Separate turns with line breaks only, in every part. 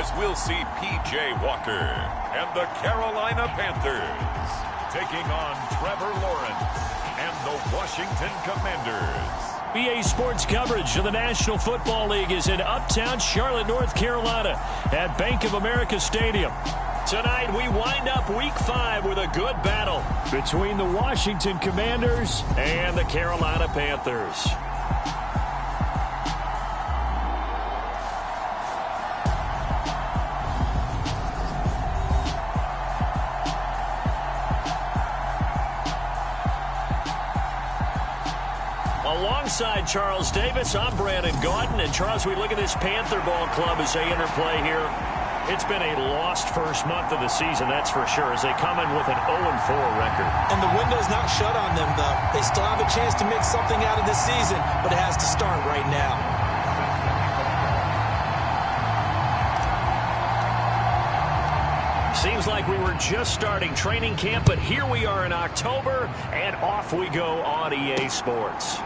as we'll see P.J. Walker and the Carolina Panthers taking on Trevor Lawrence and the Washington Commanders.
EA Sports coverage of the National Football League is in uptown Charlotte, North Carolina at Bank of America Stadium. Tonight, we wind up Week 5 with a good battle between the Washington Commanders and the Carolina Panthers. Alongside Charles Davis, I'm Brandon Gaudin. And Charles, we look at this Panther ball club as they interplay here. It's been a lost first month of the season, that's for sure, as they come in with an 0-4 record.
And the window's not shut on them, though. They still have a chance to make something out of this season, but it has to start right now.
Seems like we were just starting training camp, but here we are in October, and off we go on EA Sports.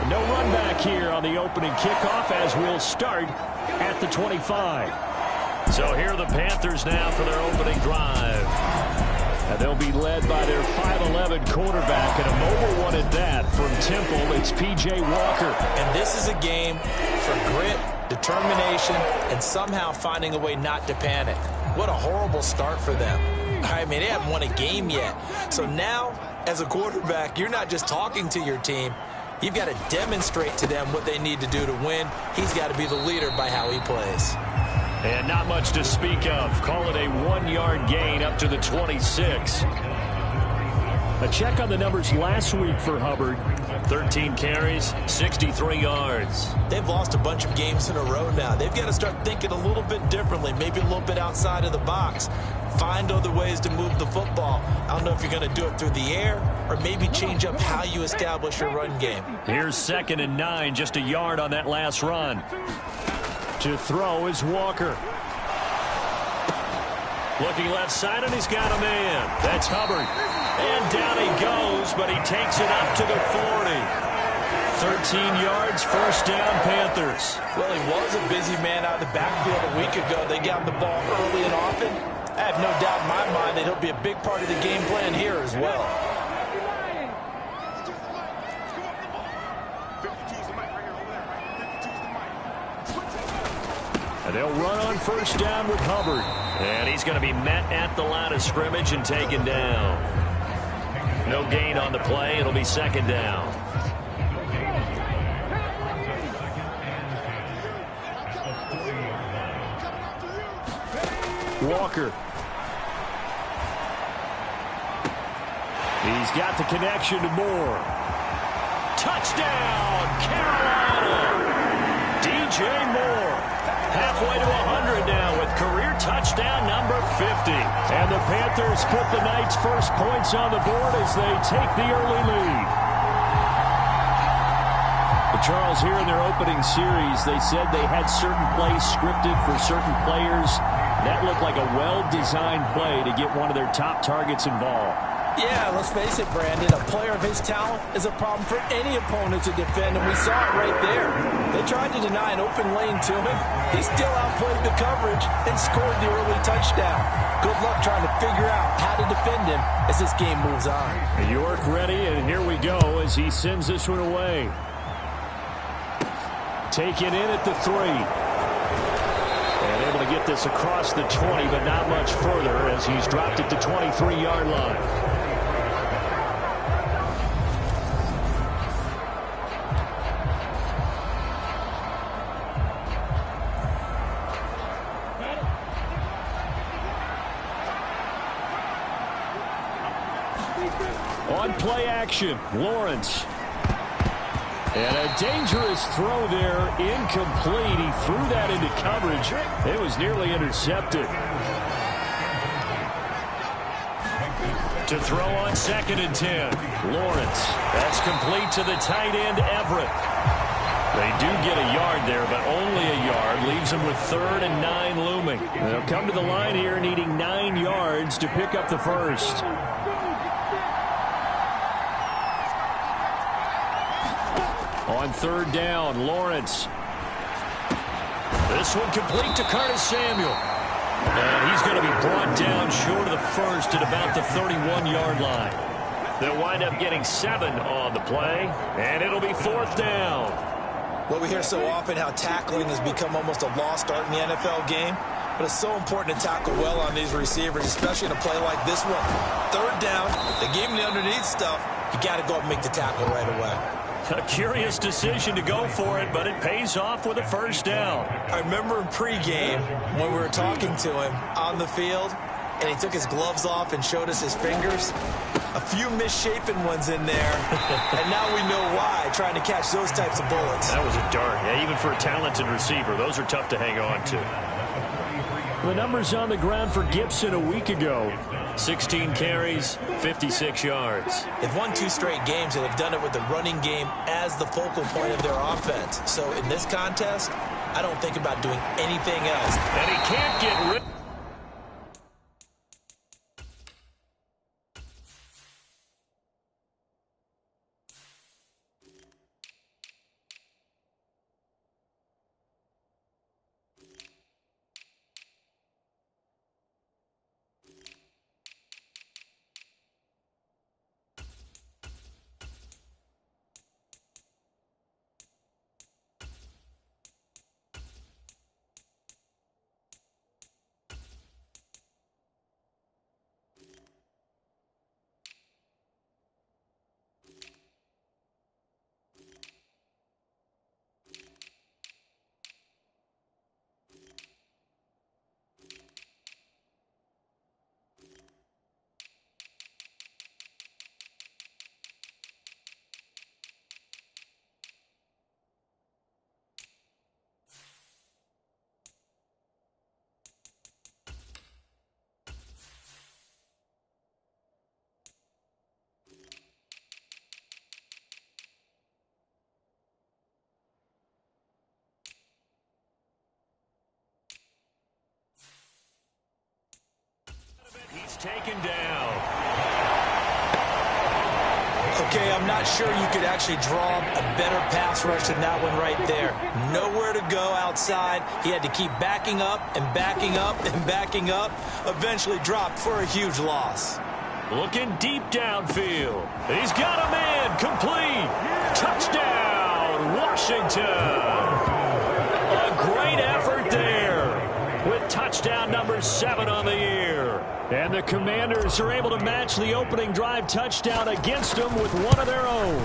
No run back here on the opening kickoff as we'll start at the 25. So here are the Panthers now for their opening drive. And they'll be led by their 5'11" quarterback, and a mobile one at that from Temple. It's P.J. Walker.
And this is a game for grit, determination, and somehow finding a way not to panic. What a horrible start for them. I mean, they haven't won a game yet. So now, as a quarterback, you're not just talking to your team. You've got to demonstrate to them what they need to do to win. He's got to be the leader by how he plays.
And not much to speak of. Call it a 1-yard gain up to the 26. A check on the numbers last week for Hubbard. 13 carries, 63 yards.
They've lost a bunch of games in a row now. They've got to start thinking a little bit differently, maybe a little bit outside of the box. Find other ways to move the football. I don't know if you're going to do it through the air or maybe change up how you establish your run game.
Here's 2nd and 9, just a yard on that last run. To throw is Walker. Looking left side, and he's got a man. That's Hubbard. And down he goes, but he takes it up to the 40. 13 yards, first down, Panthers.
Well, he was a busy man out of the backfield a week ago. They got the ball early and often. I have no doubt in my mind that he'll be a big part of the game plan here as well.
And they'll run on first down with Hubbard. And he's going to be met at the line of scrimmage and taken down. No gain on the play. It'll be 2nd down. Walker. He's got the connection to Moore. Touchdown, Carolina! DJ Moore. Halfway to 100 now with career touchdown number 50. And the Panthers put the night's first points on the board as they take the early lead. But Charles, here in their opening series, they said they had certain plays scripted for certain players. That looked like a well-designed play to get one of their top targets involved.
Yeah, let's face it, Brandon. A player of his talent is a problem for any opponent to defend, and we saw it right there. They tried to deny an open lane to him. He still outplayed the coverage and scored the early touchdown. Good luck trying to figure out how to defend him as this game moves on.
York ready, and here we go as he sends this one away. Taken in at the 3. And able to get this across the 20, but not much further as he's dropped it to 23-yard line. On play action, Lawrence. And a dangerous throw there, incomplete. He threw that into coverage. It was nearly intercepted. To throw on 2nd and 10, Lawrence. That's complete to the tight end, Everett. They do get a yard there, but only a yard. Leaves them with 3rd and 9 looming. They'll come to the line here needing 9 yards to pick up the first. On 3rd down, Lawrence. This one complete to Curtis Samuel. And he's going to be brought down short of the first at about the 31-yard line. They'll wind up getting 7 on the play, and it'll be 4th down.
Well, we hear so often how tackling has become almost a lost art in the NFL game, but it's so important to tackle well on these receivers, especially in a play like this one. 3rd down, they gave him the underneath stuff. You got to go up and make the tackle right away.
A curious decision to go for it, but it pays off with a 1st down.
I remember in pregame when we were talking to him on the field, and he took his gloves off and showed us his fingers. A few misshapen ones in there, and now we know why, trying to catch those types of bullets.
That was a dart. Yeah, even for a talented receiver, those are tough to hang on to. The numbers on the ground for Gibson a week ago. 16 carries, 56 yards.
They've won 2 straight games, and they've done it with the running game as the focal point of their offense. So in this contest, I don't think about doing anything else.
And he can't get rid. He's taken down.
Okay, I'm not sure you could actually draw a better pass rush than that one right there. Nowhere to go outside. He had to keep backing up and backing up and backing up. Eventually dropped for a huge loss.
Looking deep downfield. He's got a man. Complete. Touchdown, Washington. A great effort there with touchdown number 7 on the year. And the Commanders are able to match the opening drive touchdown against them with one of their own.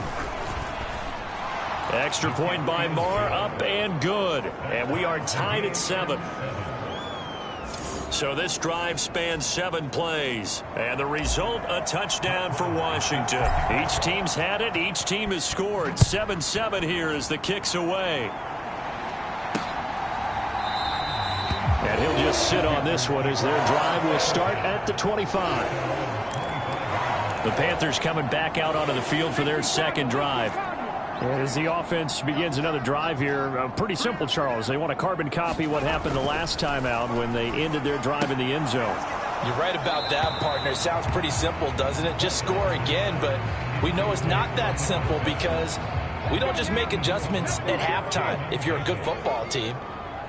Extra point by Marr, up and good. And we are tied at 7. So this drive spans 7 plays. And the result, a touchdown for Washington. Each team's had it. Each team has scored. 7-7 here as the kick's away. And he'll just sit on this one as their drive will start at the 25. The Panthers coming back out onto the field for their 2nd drive. As the offense begins another drive here, pretty simple, Charles. They want to carbon copy what happened the last time out when they ended their drive in the end zone.
You're right about that, partner. It sounds pretty simple, doesn't it? Just score again, but we know it's not that simple because we don't just make adjustments at halftime if you're a good football team.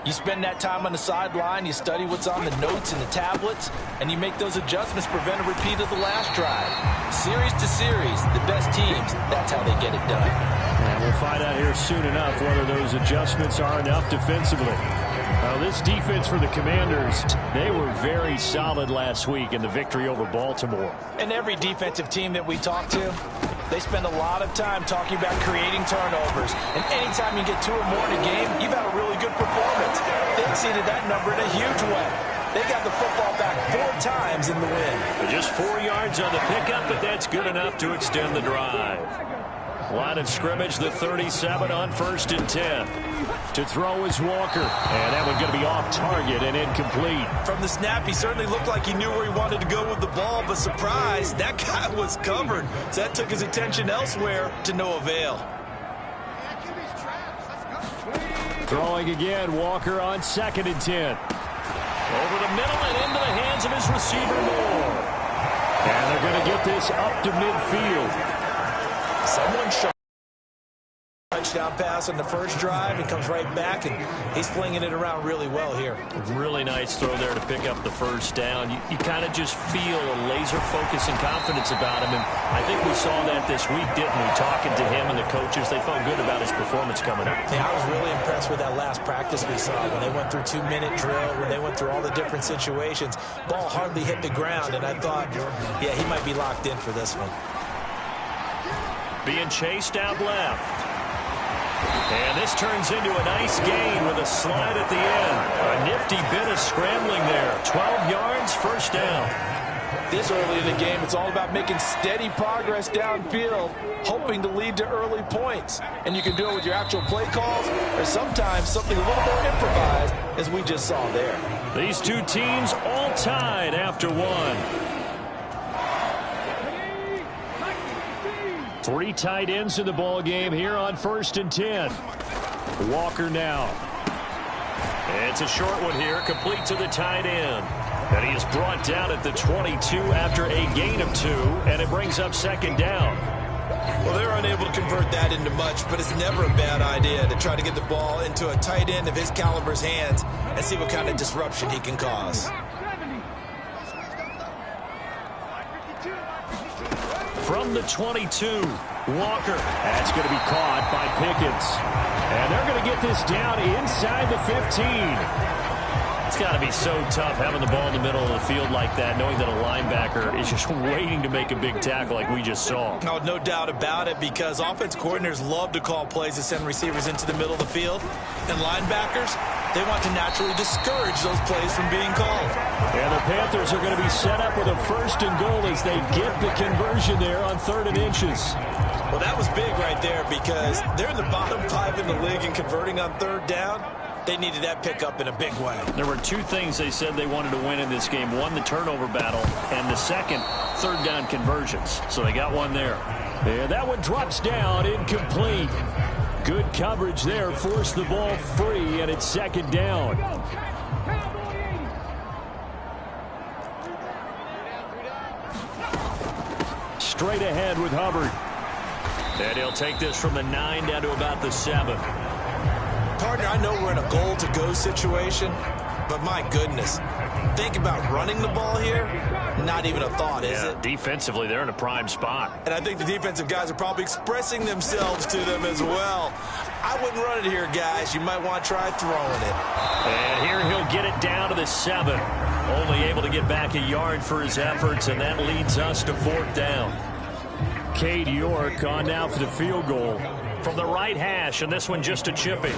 You spend that time on the sideline, you study what's on the notes and the tablets, and you make those adjustments, prevent a repeat of the last drive. Series to series, the best teams, that's how they get it done.
And we'll find out here soon enough whether those adjustments are enough defensively. This defense for the Commanders, they were very solid last week in the victory over Baltimore.
And every defensive team that we talk to, they spend a lot of time talking about creating turnovers. And anytime you get 2 or more in a game, you've had a really good performance. They exceeded that number in a huge way. They got the football back 4 times in the win.
Just 4 yards on the pickup, but that's good enough to extend the drive. Line of scrimmage, the 37 on 1st and 10. To throw is Walker. And that one's going to be off target and incomplete.
From the snap, he certainly looked like he knew where he wanted to go with the ball, but surprise, that guy was covered. So that took his attention elsewhere to no avail.
Throwing again, Walker on 2nd and 10. Over the middle and into the hands of his receiver, Moore. And they're going to get this up to midfield.
Someone showed touchdown pass on the first drive and comes right back, and he's flinging it around really well here.
Really nice throw there to pick up the first down. You kind of just feel a laser focus and confidence about him, and I think we saw that this week, didn't we? Talking to him and the coaches, they felt good about his performance coming up.
Yeah, I was really impressed with that last practice we saw when they went through 2-minute drill, when they went through all the different situations. Ball hardly hit the ground, and I thought, yeah, he might be locked in for this one.
Being chased out left. And this turns into a nice gain with a slide at the end. A nifty bit of scrambling there. 12 yards, first down.
This early in the game, it's all about making steady progress downfield, hoping to lead to early points. And you can do it with your actual play calls, or sometimes something a little more improvised, as we just saw there.
These two teams all tied after one. 3 tight ends in the ball game here on 1st and 10. Walker now. It's a short one here, complete to the tight end. And he is brought down at the 22 after a gain of 2, and it brings up 2nd down.
Well, they're unable to convert that into much, but it's never a bad idea to try to get the ball into a tight end of his caliber's hands and see what kind of disruption he can cause.
From the 22, Walker. That's going to be caught by Pickens. And they're going to get this down inside the 15. It's got to be so tough having the ball in the middle of the field like that, knowing that a linebacker is just waiting to make a big tackle like we just saw.
Oh, no doubt about it, because offense coordinators love to call plays to send receivers into the middle of the field. And linebackers, they want to naturally discourage those plays from being called.
And the Panthers are going to be set up with a 1st and goal as they get the conversion there on 3rd and inches.
Well, that was big right there, because they're in the bottom 5 in the league in converting on 3rd down. They needed that pickup in a big way.
There were 2 things they said they wanted to win in this game. One, the turnover battle, and the second, 3rd down conversions. So they got one there. And that one drops down, incomplete. Good coverage there, forced the ball free, and it's 2nd down. Straight ahead with Hubbard. And he'll take this from the 9 down to about the 7.
Partner, I know we're in a goal-to-go situation, but my goodness, think about running the ball here. Not even a thought, is it?
Defensively, they're in a prime spot.
And I think the defensive guys are probably expressing themselves to them as well. I wouldn't run it here, guys. You might want to try throwing it.
And here he'll get it down to the 7. Only able to get back a yard for his efforts, and that leads us to 4th down. Cade York on now for the field goal from the right hash, and this one just a chipping.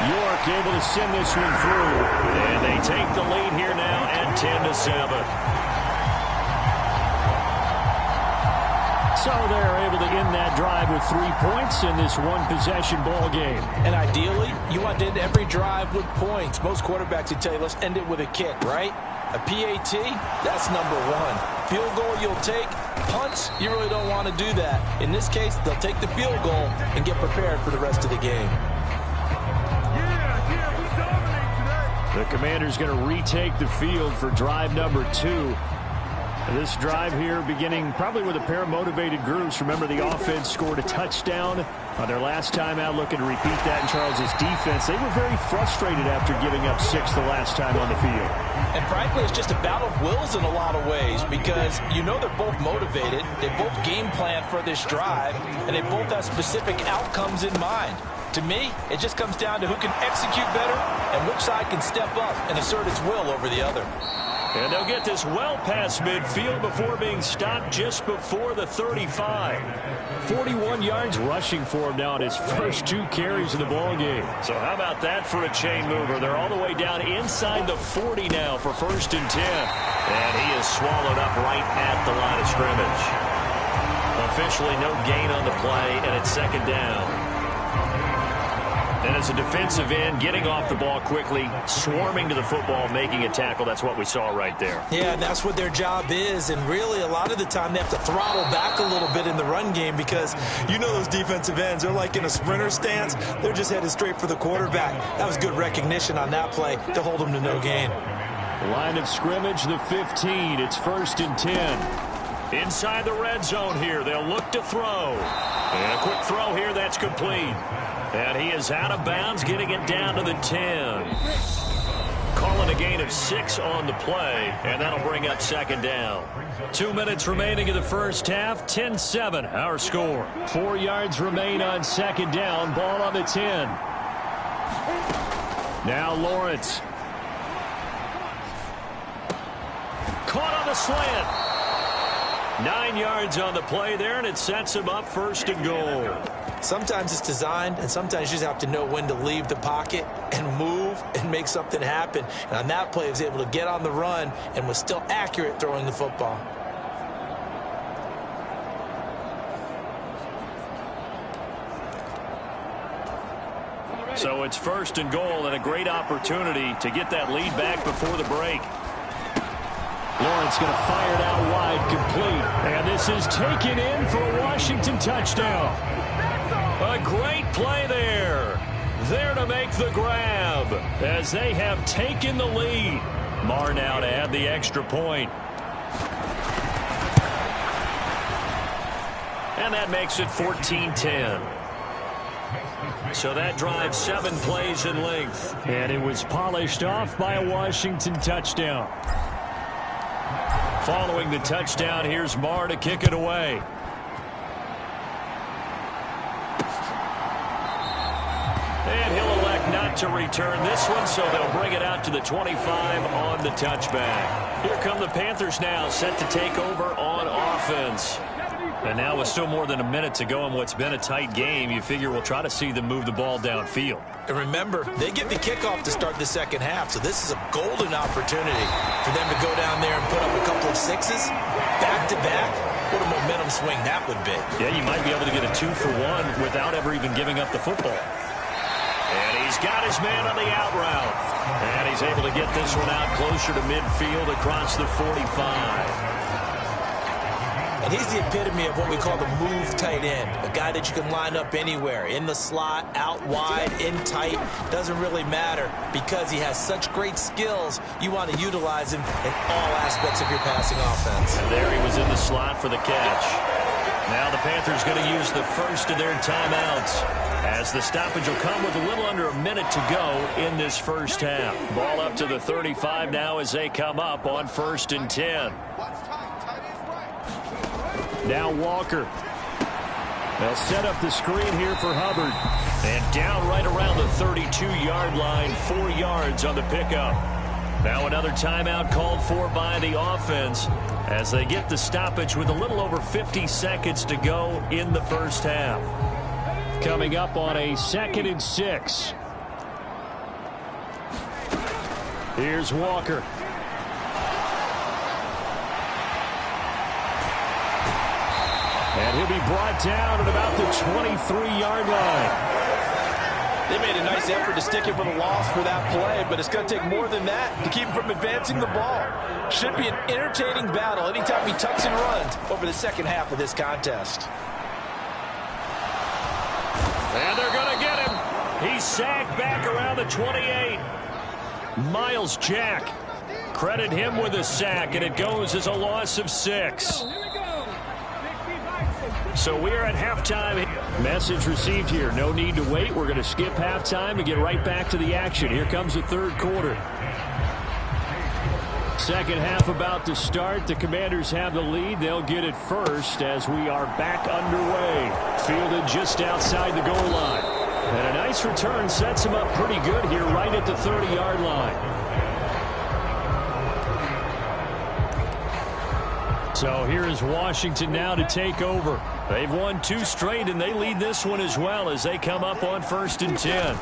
York able to send this one through, and they take the lead here now at 10-7. So they're able to end that drive with 3 points in this one-possession ball game.
And ideally, you want to end every drive with points. Most quarterbacks would tell you, let's end it with a kick, right? A PAT, that's number 1. Field goal you'll take. Punts, you really don't want to do that. In this case, they'll take the field goal and get prepared for the rest of the game.
The Commanders going to retake the field for drive number 2. This drive here beginning probably with a pair of motivated groups. Remember, the offense scored a touchdown on their last time out, looking to repeat that in Charles's defense. They were very frustrated after giving up 6 the last time on the field.
And frankly, it's just a battle of wills in a lot of ways, because you know they're both motivated, they both game plan for this drive, and they both have specific outcomes in mind. To me, it just comes down to who can execute better and which side can step up and assert its will over the other.
And they'll get this well past midfield before being stopped just before the 35. 41 yards rushing for him now on his first 2 carries of the ball game. So how about that for a chain mover? They're all the way down inside the 40 now for 1st and 10. And he is swallowed up right at the line of scrimmage. Officially no gain on the play, and it's 2nd down. And as a defensive end, getting off the ball quickly, swarming to the football, making a tackle, that's what we saw right there.
Yeah, and that's what their job is. And really, a lot of the time, they have to throttle back a little bit in the run game, because you know those defensive ends, they're like in a sprinter stance. They're just headed straight for the quarterback. That was good recognition on that play to hold them to no gain.
Line of scrimmage, the 15. It's 1st and 10. Inside the red zone here. They'll look to throw. And a quick throw here. That's complete. And he is out of bounds, getting it down to the 10. Calling a gain of 6 on the play, and that'll bring up second down. 2 minutes remaining in the first half. 10-7, our score. 4 yards remain on second down. Ball on the 10. Now Lawrence. Caught on the slant. 9 yards on the play there, and it sets him up first and goal.
Sometimes it's designed, and sometimes you just have to know when to leave the pocket and move and make something happen. And on that play, he was able to get on the run and was still accurate throwing the football.
So it's first and goal, and a great opportunity to get that lead back before the break. Lawrence going to fire it out wide, complete. And this is taken in for a Washington touchdown. A great play there. There to make the grab as they have taken the lead. Marr now to add the extra point. And that makes it 14-10. So that drives 7 plays in length. And it was polished off by a Washington touchdown. Following the touchdown, here's Marr to kick it away. And he'll elect not to return this one, so they'll bring it out to the 25 on the touchback. Here come the Panthers now, set to take over on offense. And now with still more than a minute to go in what's been a tight game, you figure we'll try to see them move the ball downfield.
And remember, they get the kickoff to start the second half, so this is a golden opportunity for them to go down there and put up a couple of sixes back-to-back. What a momentum swing that would be.
Yeah, you might be able to get a 2-for-1 without ever even giving up the football. And he's got his man on the out route. And he's able to get this one out closer to midfield across the 45.
And he's the epitome of what we call the move tight end, a guy that you can line up anywhere, in the slot, out wide, in tight, doesn't really matter because he has such great skills. You want to utilize him in all aspects of your passing offense.
And there he was in the slot for the catch. Now the Panthers going to use the first of their timeouts as the stoppage will come with a little under a minute to go in this first half. Ball up to the 35 now as they come up on 1st and 10. Now Walker. They'll set up the screen here for Hubbard. And down right around the 32-yard line, 4 yards on the pickup. Now another timeout called for by the offense as they get the stoppage with a little over 50 seconds to go in the first half. Coming up on a 2nd and 6. Here's Walker. And he'll be brought down at about the 23-yard line.
They made a nice effort to stick it with a loss for that play, but it's going to take more than that to keep him from advancing the ball. Should be an entertaining battle anytime he tucks and runs over the second half of this contest.
And they're going to get him. He's sacked back around the 28. Miles Jack. Credit him with a sack, and it goes as a loss of 6. So we're at halftime. Message received here. No need to wait. We're going to skip halftime and get right back to the action. Here comes the third quarter. Second half about to start. The Commanders have the lead. They'll get it first as we are back underway. Fielded just outside the goal line. And a nice return sets him up pretty good here right at the 30-yard line. So here is Washington now to take over. They've won 2 straight, and they lead this one as well as they come up on 1st and 10.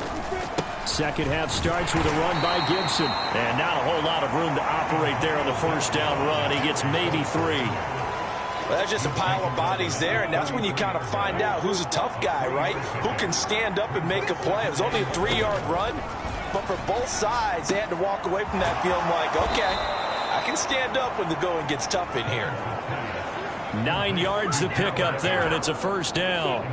Second half starts with a run by Gibson. And not a whole lot of room to operate there on the first down run. He gets maybe 3.
Well, that's just a pile of bodies there, and that's when you kind of find out who's a tough guy, right? Who can stand up and make a play. It was only a 3-yard run, but for both sides, they had to walk away from that feeling like, okay, I can stand up when the going gets tough in here.
9 yards to pick up there, and it's a first down.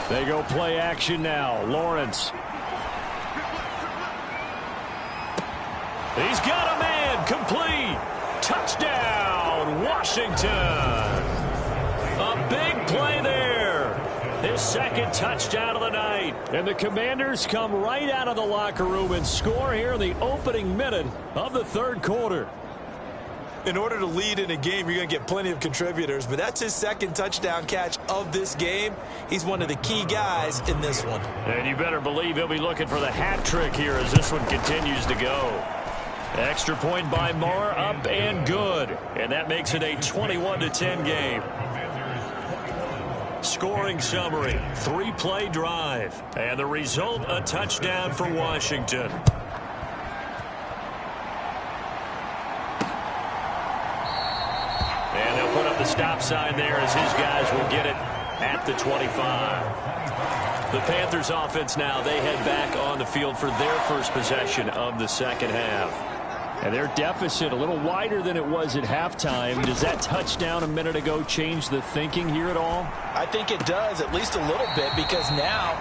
They go play action now. Lawrence. He's got a man. Complete. Touchdown, Washington. A big play there. His second touchdown of the night. And the Commanders come right out of the locker room and score here in the opening minute of the third quarter.
In order to lead in a game, you're going to get plenty of contributors, but that's his second touchdown catch of this game. He's one of the key guys in this one.
And you better believe he'll be looking for the hat trick here as this one continues to go. Extra point by Moore, up and good. And that makes it a 21-10 game. Scoring summary, 3-play drive. And the result, a touchdown for Washington. And they'll put up the stop sign there as his guys will get it at the 25. The Panthers offense now, they head back on the field for their first possession of the second half. And their deficit a little wider than it was at halftime. Does that touchdown a minute ago change the thinking here at all?
I think it does, at least a little bit, because now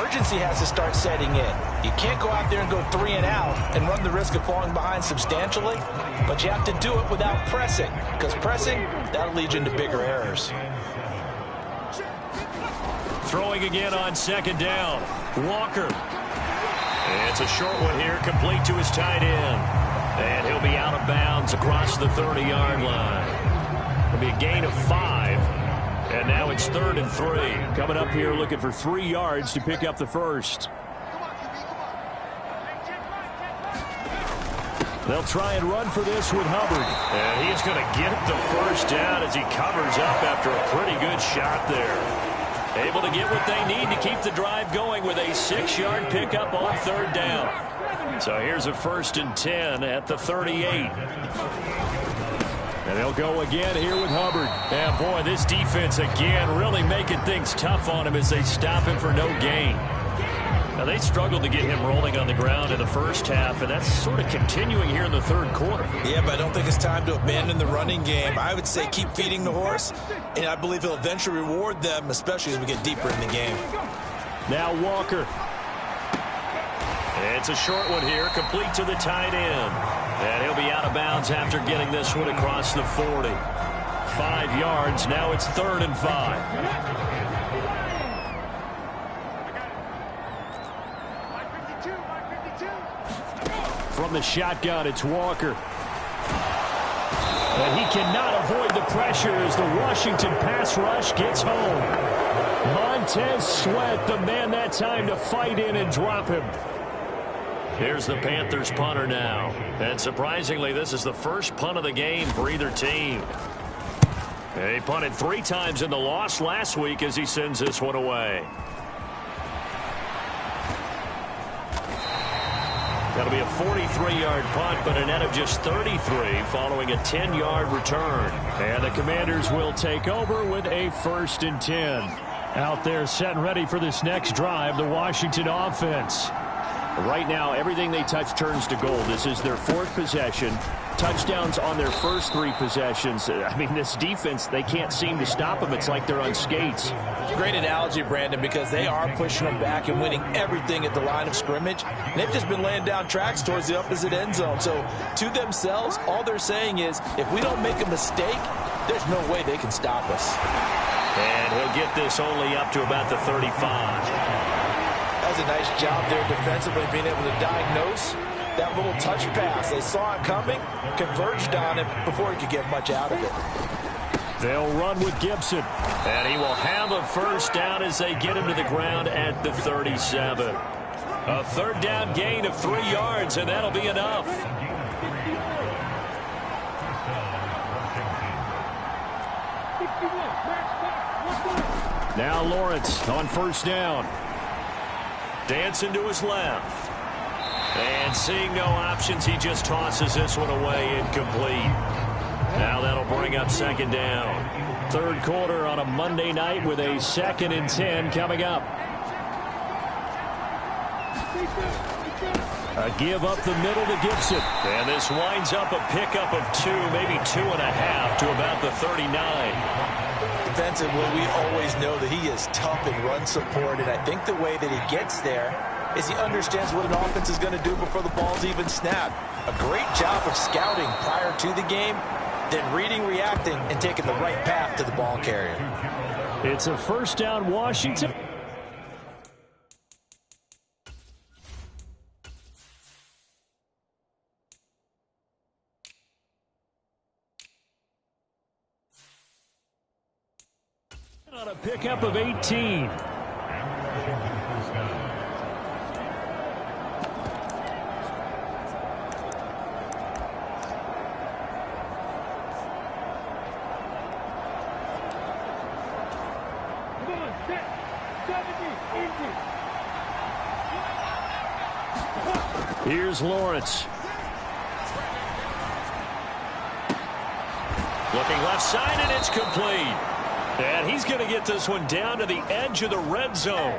urgency has to start setting in. You can't go out there and go 3 and out and run the risk of falling behind substantially, but you have to do it without pressing, because pressing, that'll lead you into bigger errors.
Throwing again on second down. Walker. It's a short one here, complete to his tight end. And he'll be out of bounds across the 30-yard line. It'll be a gain of 5. And now it's 3rd and 3. Coming up here looking for 3 yards to pick up the first. They'll try and run for this with Hubbard. And he's going to get the first down as he covers up after a pretty good shot there. Able to get what they need to keep the drive going with a 6-yard pickup on 3rd down. So here's a 1st and 10 at the 38. And they'll go again here with Hubbard. And boy, this defense again really making things tough on him as they stop him for no gain. Now they struggled to get him rolling on the ground in the first half, and that's sort of continuing here in the third quarter.
Yeah, but I don't think it's time to abandon the running game. I would say keep feeding the horse, and I believe he'll eventually reward them, especially as we get deeper in the game.
Now Walker. It's a short one here, complete to the tight end. And he'll be out of bounds after getting this one across the 40. 5 yards, now it's 3rd and 5. From the shotgun, it's Walker. And he cannot avoid the pressure as the Washington pass rush gets home. Montez Sweat, the man that time to fight in and drop him. Here's the Panthers punter now. And surprisingly, this is the first punt of the game for either team. He punted 3 times in the loss last week as he sends this one away. That'll be a 43-yard punt, but a net of just 33 following a 10-yard return. And the Commanders will take over with a 1st and 10. Out there set and ready for this next drive, the Washington offense. Right now, everything they touch turns to gold. This is their 4th possession. Touchdowns on their first 3 possessions. I mean, this defense, they can't seem to stop them. It's like they're on skates.
Great analogy, Brandon, because they are pushing them back and winning everything at the line of scrimmage. They've just been laying down tracks towards the opposite end zone. So, to themselves, all they're saying is, if we don't make a mistake, there's no way they can stop us.
And he'll get this only up to about the 35.
That's a nice job there defensively, being able to diagnose that little touch pass. They saw it coming, converged on it before he could get much out of it.
They'll run with Gibson. And he will have a first down as they get him to the ground at the 37. A 3rd down gain of 3 yards, and that'll be enough. Now Lawrence on 1st down. Dancing to his left. And seeing no options, he just tosses this one away incomplete. Now that'll bring up 2nd down. 3rd quarter on a Monday night with a 2nd and 10 coming up. A give up the middle to Gibson. And this winds up a pickup of 2, maybe 2.5 to about the 39.
Defensively, we always know that he is tough in run support, and I think the way that he gets there is he understands what an offense is going to do before the ball's even snapped. A great job of scouting prior to the game, then reading, reacting, and taking the right path to the ball carrier.
It's a first down, Washington. On a pickup of 18. Here's Lawrence. Looking left side, and it's complete. And he's going to get this one down to the edge of the red zone.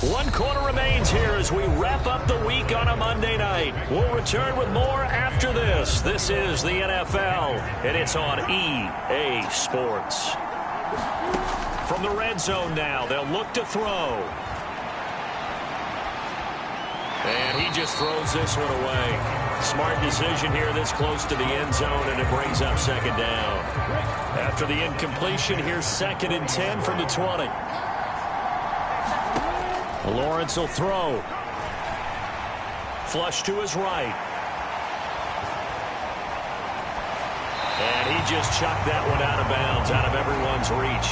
One quarter remains here as we wrap up the week on a Monday night. We'll return with more after this. This is the NFL, and it's on EA Sports. From the red zone now, they'll look to throw. And he just throws this one away. Smart decision here this close to the end zone, and it brings up second down. After the incompletion, here's 2nd and 10 from the 20. Lawrence will throw. Flush to his right. And he just chucked that one out of bounds, out of everyone's reach.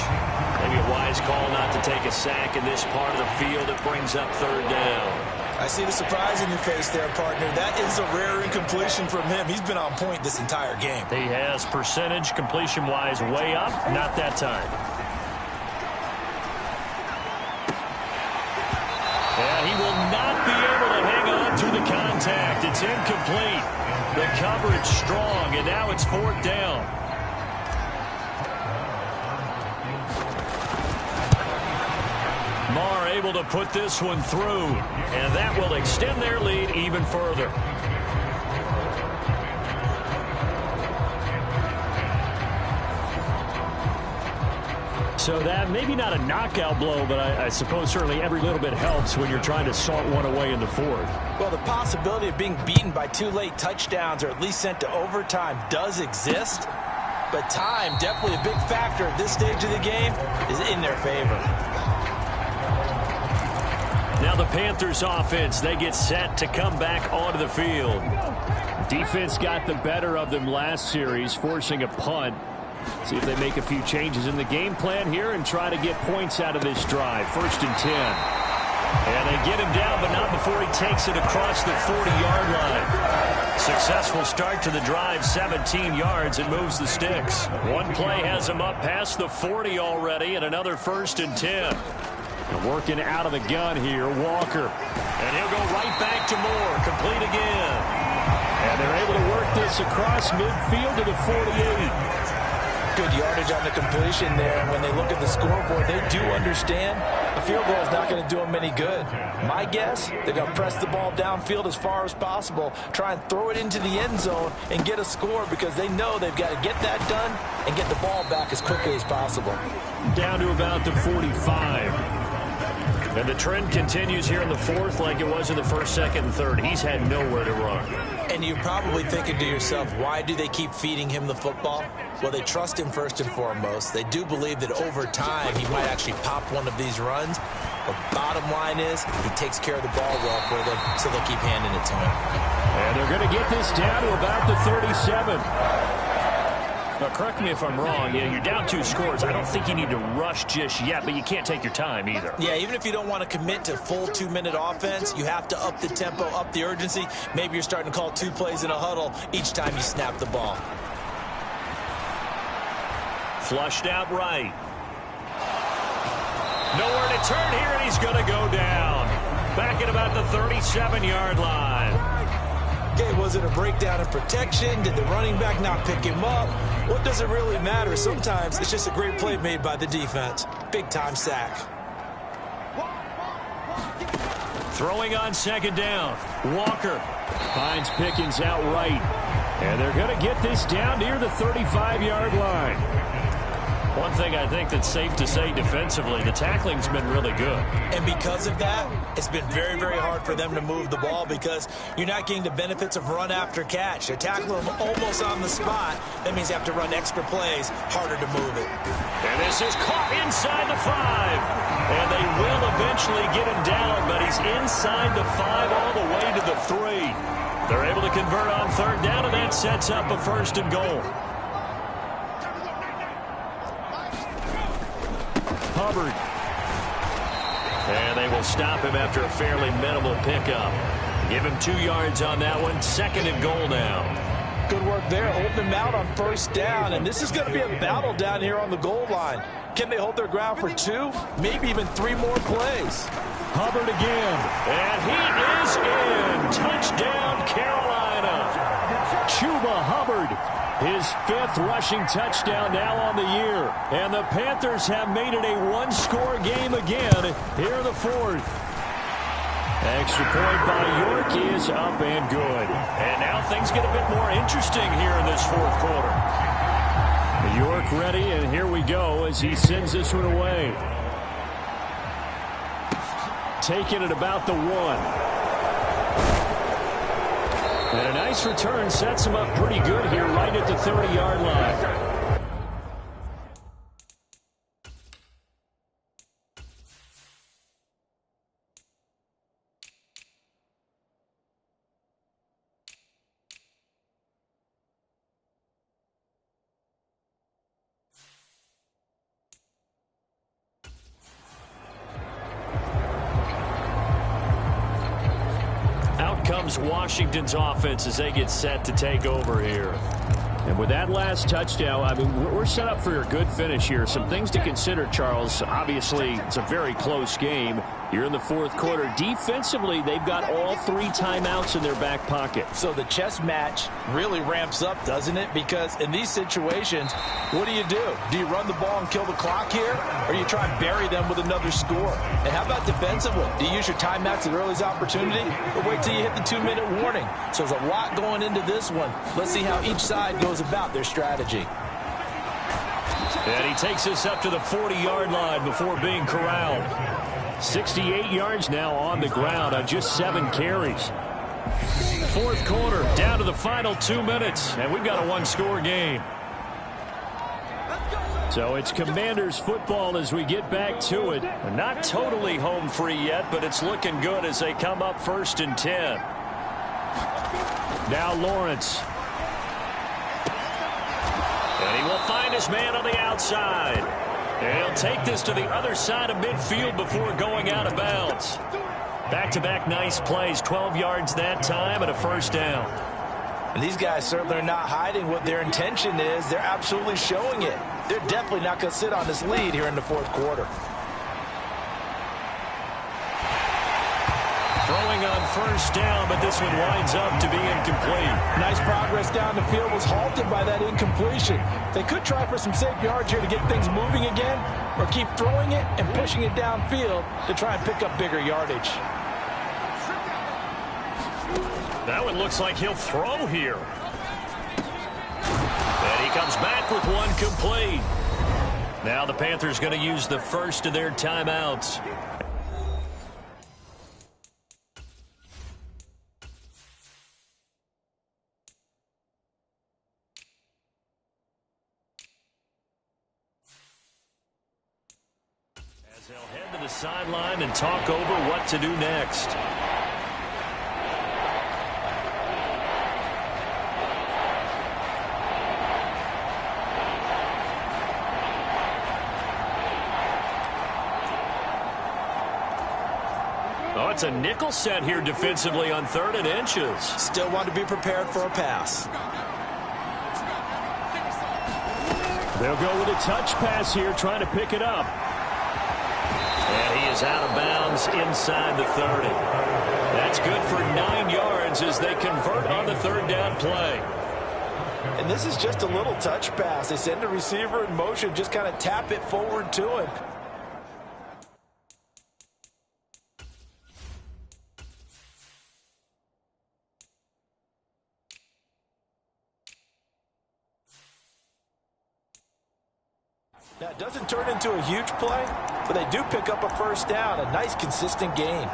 Maybe a wise call not to take a sack in this part of the field. It brings up 3rd down.
I see the surprise in your face there, partner. That is a rare incompletion from him. He's been on point this entire game.
He has percentage completion-wise way up. Not that time. And he will not be able to hang on through the contact. It's incomplete. The coverage strong, and now it's 4th down. Marr able to put this one through, and that will extend their lead even further. So that maybe not a knockout blow, but I suppose certainly every little bit helps when you're trying to salt one away in the 4th.
Well, the possibility of being beaten by 2 late touchdowns or at least sent to overtime does exist, but time, definitely a big factor at this stage of the game, is in their favor.
Now the Panthers offense, they get set to come back onto the field. Defense got the better of them last series, forcing a punt. See if they make a few changes in the game plan here and try to get points out of this drive. 1st and 10. And they get him down, but not before he takes it across the 40-yard line. Successful start to the drive, 17 yards, and moves the sticks. One play has him up past the 40 already, and another 1st and 10. And working out of the gun here, Walker. And he'll go right back to Moore, complete again. And they're able to work this across midfield to the 48.
Good yardage on the completion there. And when they look at the scoreboard, they do understand a field goal is not going to do them any good. My guess, they're going to press the ball downfield as far as possible, try and throw it into the end zone and get a score because they know they've got to get that done and get the ball back as quickly as possible.
Down to about the 45. And the trend continues here in the 4th like it was in the 1st, 2nd, and 3rd. He's had nowhere to run.
And you're probably thinking to yourself, why do they keep feeding him the football? Well, they trust him first and foremost. They do believe that over time he might actually pop one of these runs. But bottom line is he takes care of the ball well for them, so they'll keep handing it to him.
And they're going to get this down to about the 37. Now, correct me if I'm wrong. Yeah, you're down 2 scores. I don't think you need to rush just yet, but you can't take your time either.
Yeah, even if you don't want to commit to full 2-minute offense, you have to up the tempo, up the urgency. Maybe you're starting to call 2 plays in a huddle each time you snap the ball.
Flushed out right. Nowhere to turn here, and he's going to go down. Back at about the 37-yard line.
Okay, was it a breakdown in protection? Did the running back not pick him up? What does it really matter? Sometimes it's just a great play made by the defense. Big-time sack.
Throwing on 2nd down. Walker finds Pickens out right. And they're going to get this down near the 35-yard line. One thing I think that's safe to say defensively, the tackling's been really good.
And because of that, it's been very, very hard for them to move the ball because you're not getting the benefits of run after catch. They're tackling them almost on the spot. That means you have to run extra plays, harder to move it.
And this is caught inside the 5. And they will eventually get him down, but he's inside the 5 all the way to the 3. They're able to convert on third down, and that sets up a 1st and goal. Hubbard. And they will stop him after a fairly minimal pickup. Give him 2 yards on that one. 2nd and goal now.
Good work there, holding him out on 1st down. And this is going to be a battle down here on the goal line. Can they hold their ground for 2, maybe even 3 more plays?
Hubbard again. And he is in. Touchdown, Carolina. Chuba Hubbard. His 5th rushing touchdown now on the year. And the Panthers have made it a 1-score game again here in the 4th. Extra point by York is up and good. And now things get a bit more interesting here in this 4th quarter. York ready, and here we go as he sends this one away. Taking it about the 1. And a nice return sets him up pretty good here right at the 30-yard line. Comes Washington's offense as they get set to take over here. And with that last touchdown, I mean, we're set up for a good finish here. Some things to consider, Charles. Obviously, it's a very close game. You're in the 4th quarter. Defensively, they've got all 3 timeouts in their back pocket.
So the chess match really ramps up, doesn't it? Because in these situations, what do? Do you run the ball and kill the clock here? Or you try and bury them with another score? And how about defensively? Do you use your timeouts at earliest opportunity? Or wait till you hit the 2-minute warning? So there's a lot going into this one. Let's see how each side goes about their strategy.
And he takes us up to the 40-yard line before being corralled. 68 yards now on the ground on just 7 carries. 4th quarter, down to the final 2 minutes, and we've got a 1-score game. So it's Commanders football as we get back to it. We're not totally home free yet, but it's looking good as they come up 1st and 10. Now Lawrence. And he will find his man on the outside. And he'll take this to the other side of midfield before going out of bounds. Back-to-back nice plays, 12 yards that time and a 1st down.
And these guys certainly are not hiding what their intention is. They're absolutely showing it. They're definitely not going to sit on this lead here in the 4th quarter.
Throwing on 1st down, but this one winds up to be incomplete.
Nice progress down the field, was halted by that incompletion. They could try for some safe yards here to get things moving again, or keep throwing it and pushing it downfield to try and pick up bigger yardage.
That one looks like he'll throw here. And he comes back with one complete. Now the Panthers going to use the 1st of their timeouts. As they'll head to the sideline and talk over what to do next. Oh, it's a nickel set here defensively on 3rd and inches.
Still want to be prepared for a pass.
They'll go with a touch pass here, trying to pick it up. And he is out of bounds inside the 30. That's good for 9 yards as they convert on the 3rd down play.
And this is just a little touch pass. They send the receiver in motion, just kind of tap it forward to him.
Now, it doesn't turn into a huge play, but they do pick up a first down. A nice, consistent gain.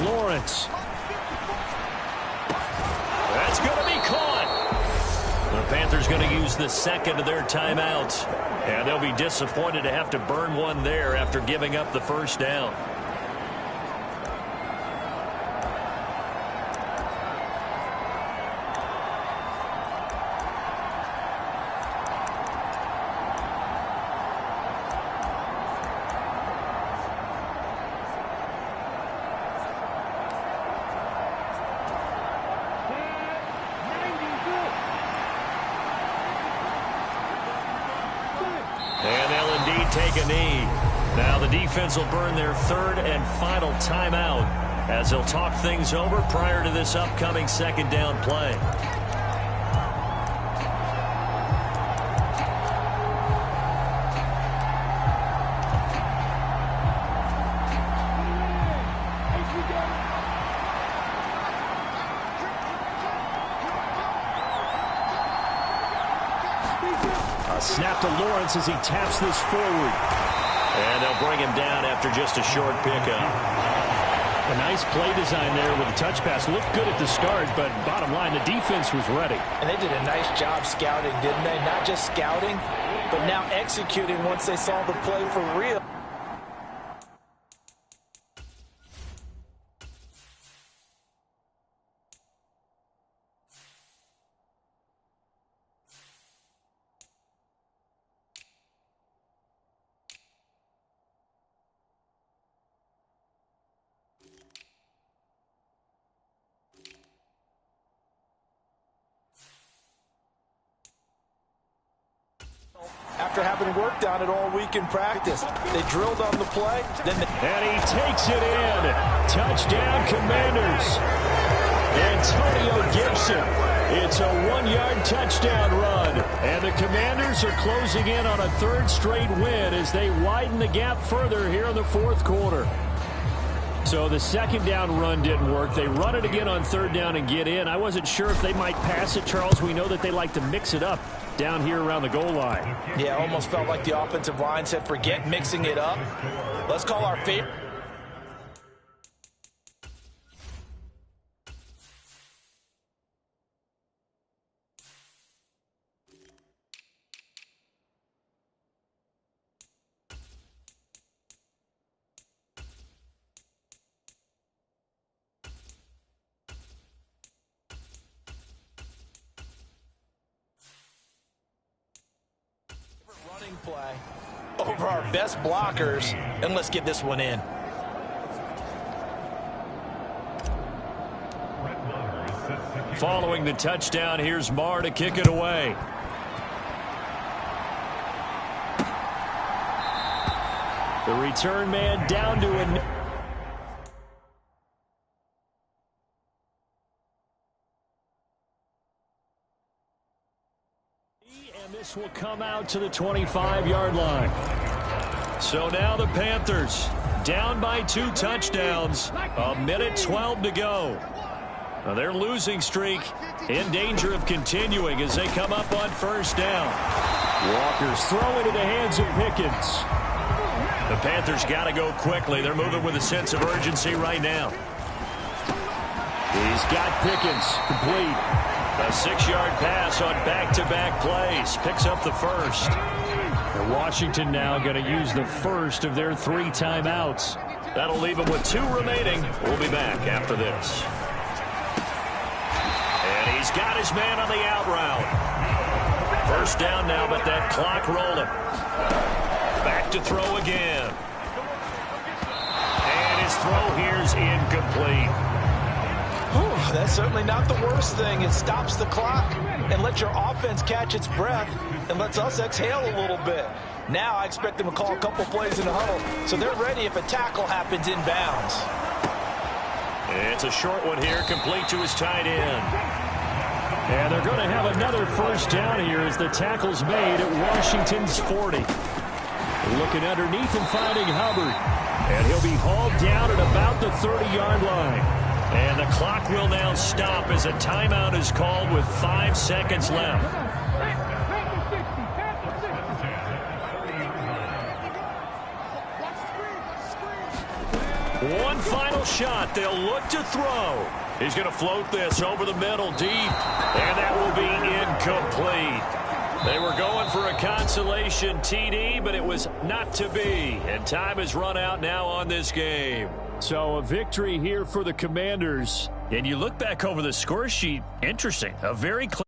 Lawrence. That's going to be caught. The Panthers going to use the second of their timeouts. And they'll be disappointed to have to burn one there after giving up the first down. And they'll indeed take a knee. Now the defense will burn their third and final timeout as they'll talk things over prior to this upcoming second down play. Snap to Lawrence as he taps this forward. And they'll bring him down after just a short pickup. A nice play design there with the touch pass. Looked good at the start, but bottom line, the defense was ready.
And they did a nice job scouting, didn't they? Not just scouting, but now executing once they saw the play for real. After having worked on it all week in practice, they drilled on the play.
And he takes it in. Touchdown, Commanders. Antonio Gibson. It's a one-yard touchdown run. And the Commanders are closing in on a third straight win as they widen the gap further here in the fourth quarter. So the second down run didn't work. They run it again on third down and get in. I wasn't sure if they might pass it, Charles. We know that they like to mix it up down here around the goal line.
Yeah, almost felt like the offensive line said, forget mixing it up. Let's call our favorite. Play over our best blockers, and let's get this one in.
Following the touchdown, here's Marr to kick it away. The return man down to a... This will come out to the 25-yard line. So now the Panthers down by 2 touchdowns. A minute 12 to go. Now their losing streak in danger of continuing as they come up on first down. Walker's throwing into the hands of Pickens. The Panthers got to go quickly. They're moving with a sense of urgency right now. He's got Pickens complete. A 6-yard pass on back-to-back plays. Picks up the first. And Washington now going to use the first of their 3 timeouts. That'll leave them with 2 remaining. We'll be back after this. And he's got his man on the out route. First down now, but that clock rolling. Back to throw again. And his throw here's incomplete.
That's certainly not the worst thing. It stops the clock and lets your offense catch its breath and lets us exhale a little bit. Now I expect them to call a couple plays in the huddle so they're ready if a tackle happens inbounds.
It's a short one here, complete to his tight end. And they're going to have another first down here as the tackle's made at Washington's 40. Looking underneath and finding Hubbard. And he'll be hauled down at about the 30-yard line. And the clock will now stop as a timeout is called with 5 seconds left. One final shot. They'll look to throw. He's going to float this over the middle deep. And that will be incomplete. They were going for a consolation TD, but it was not to be. And time has run out now on this game. So a victory here for the Commanders. And you look back over the score sheet, interesting. A very clear